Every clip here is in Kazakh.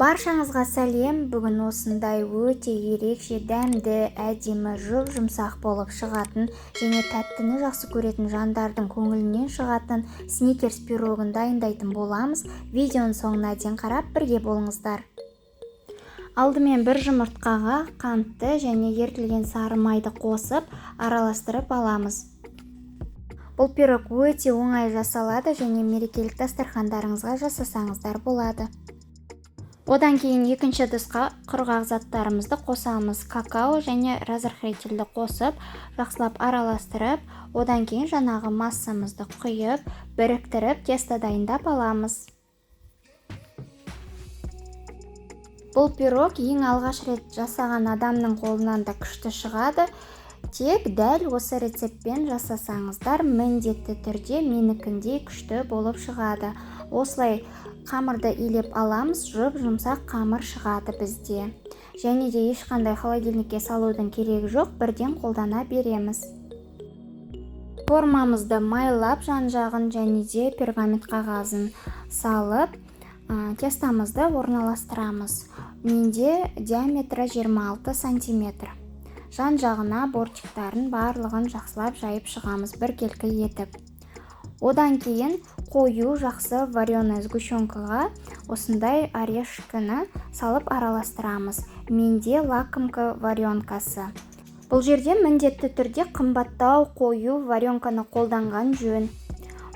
Баршаңызға сәлем. Бүгін осындай өте ерекше, дәмді, әдемі, жұмсақ болып шығатын және тәттіні жақсы көретін жандардың көңілінен шығатын сникерс пирогын дайындайтын боламыз. Видеоның соңына дейін қарап бірге болыңыздар. Алдымен бір жұмыртқаға қантты және ерітілген сары майды қосып, араластырып аламыз. Бұл пирог өте оңай жасалады және мерекелік дастархандарыңызға жасасаңыздар болады. Одан кейін екінші ыдысқа құрғақ заттарымызды қосамыз. Какао және разрыхлительді қосып, жақсылап араластырып, одан кейін жаңағы массамызды құйып, біріктіріп, тесто дайындап аламыз. Бұл пирог ең алғаш рет жасаған адамның қолынан да күшті шығады. Тек дәл осы рецептпен жасасаңыздар, міндетті түрде менікіндей күшті болып шығады. Осылай қамырды илеп аламыз, жұмсақ қамыр шығады бізде. Және де ешқандай холодильникке салудың керегі жоқ, бірден қолдана береміз. Формамызды майлап, жан-жағын және де пергамент қағазын салып, тестамызды орналастырамыз. Менде диаметрі 26 см. Жан-жағына бортиктарын барлығын жақсылап жайып шығамыз, біркелкі етіп. Одан кейін қою жақсы вареный сгущенкаға осындай орешкіні салып араластырамыз. Менде лакомка варенкасы. Бұл жерде міндетті түрде қымбаттау қою варенканы қолданған жөн.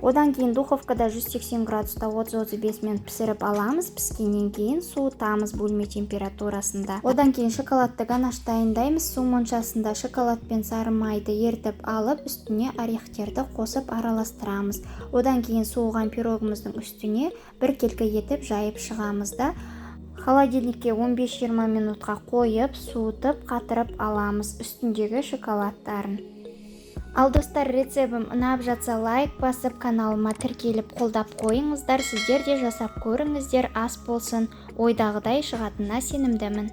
Одан кейін духовкада 180 градуста 30-35 минут пісіріп аламыз. Піскеннен кейін суытамыз бөлме температурасында. Одан кейін шоколадты ганаш дайындаймыз. Су моншасында шоколад пен сары майды ерітіп алып, үстіне орехтерді қосып араластырамыз. Одан кейін суыған пирогымыздың үстіне біркелкі етіп жайып шығамыз да холодильникке 15-20 минутқа қойып, суытып, қатырып аламыз үстіндегі шоколадтарын. Ал достар, рецебім ұнап жатса лайк басып, каналыма тіркеліп қолдап қойыңыздар. Сіздер де жасап көріңіздер, ас болсын, ойдағыдай шығатынына сенімдімін.